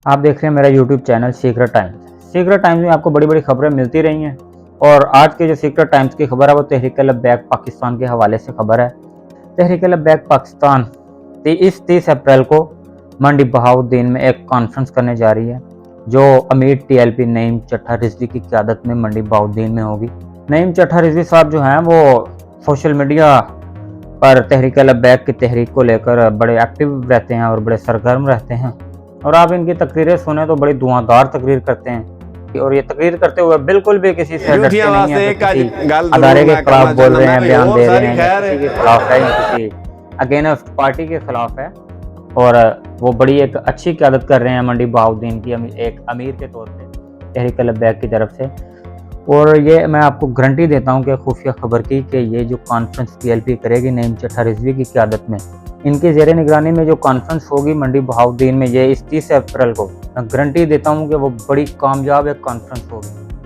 आप देख रहे हैं मेरा YouTube channel secret times. Secret times में आपको बड़ी बड़ी खबरें मिलती रही हैं और आज के जो सीक्रेट टाइम्स की खबर है वो तहरीक लब्बैक पाकिस्तान के हवाले से खबर है। तहरीक लब्बैक पाकिस्तान 30 अप्रैल को मंडी बहाउद्दीन में एक कॉन्फ्रेंस करने जा रही है जो अमीर TLP नईम चट्ठा रिजवी की क़यादत में मंडी बहाउद्दीन में होगी। नईम चट्ठा रिजवी साहब जो हैं वो सोशल मीडिया पर तहरीक लब्बैक की तहरीक को लेकर बड़े एक्टिव रहते हैं और बड़े सरगर्म रहते हैं और आप इनकी तकरीरें सुने तो बड़ी धुआंधार तकरीर करते हैं और ये तकरीर करते हुए बिल्कुल भी किसी से डरते नहीं है, किसी अदारे के खिलाफ बोल रहे हैं, बयान दे रहे हैं या किसी के खिलाफ है या किसी अगेंस्ट पार्टी के खिलाफ है और वो बड़ी एक अच्छी क़यादत कर रहे हैं मंडी बहाउद्दीन की एक अमीर के तौर पे तहरीक लब्बैक की तरफ से। और ये मैं आपको गारंटी देता हूँ कि खुफिया खबर की कि ये जो कॉन्फ्रेंस TLP करेगी नईम चट्ठा रिजवी की क़यादत में, इनकी ज़ेर निगरानी में जो कॉन्फ्रेंस होगी मंडी बहाउद्दीन में, ये इस 30 अप्रैल को मैं गारंटी देता हूँ कि वो बड़ी कामयाब एक कॉन्फ्रेंस होगी।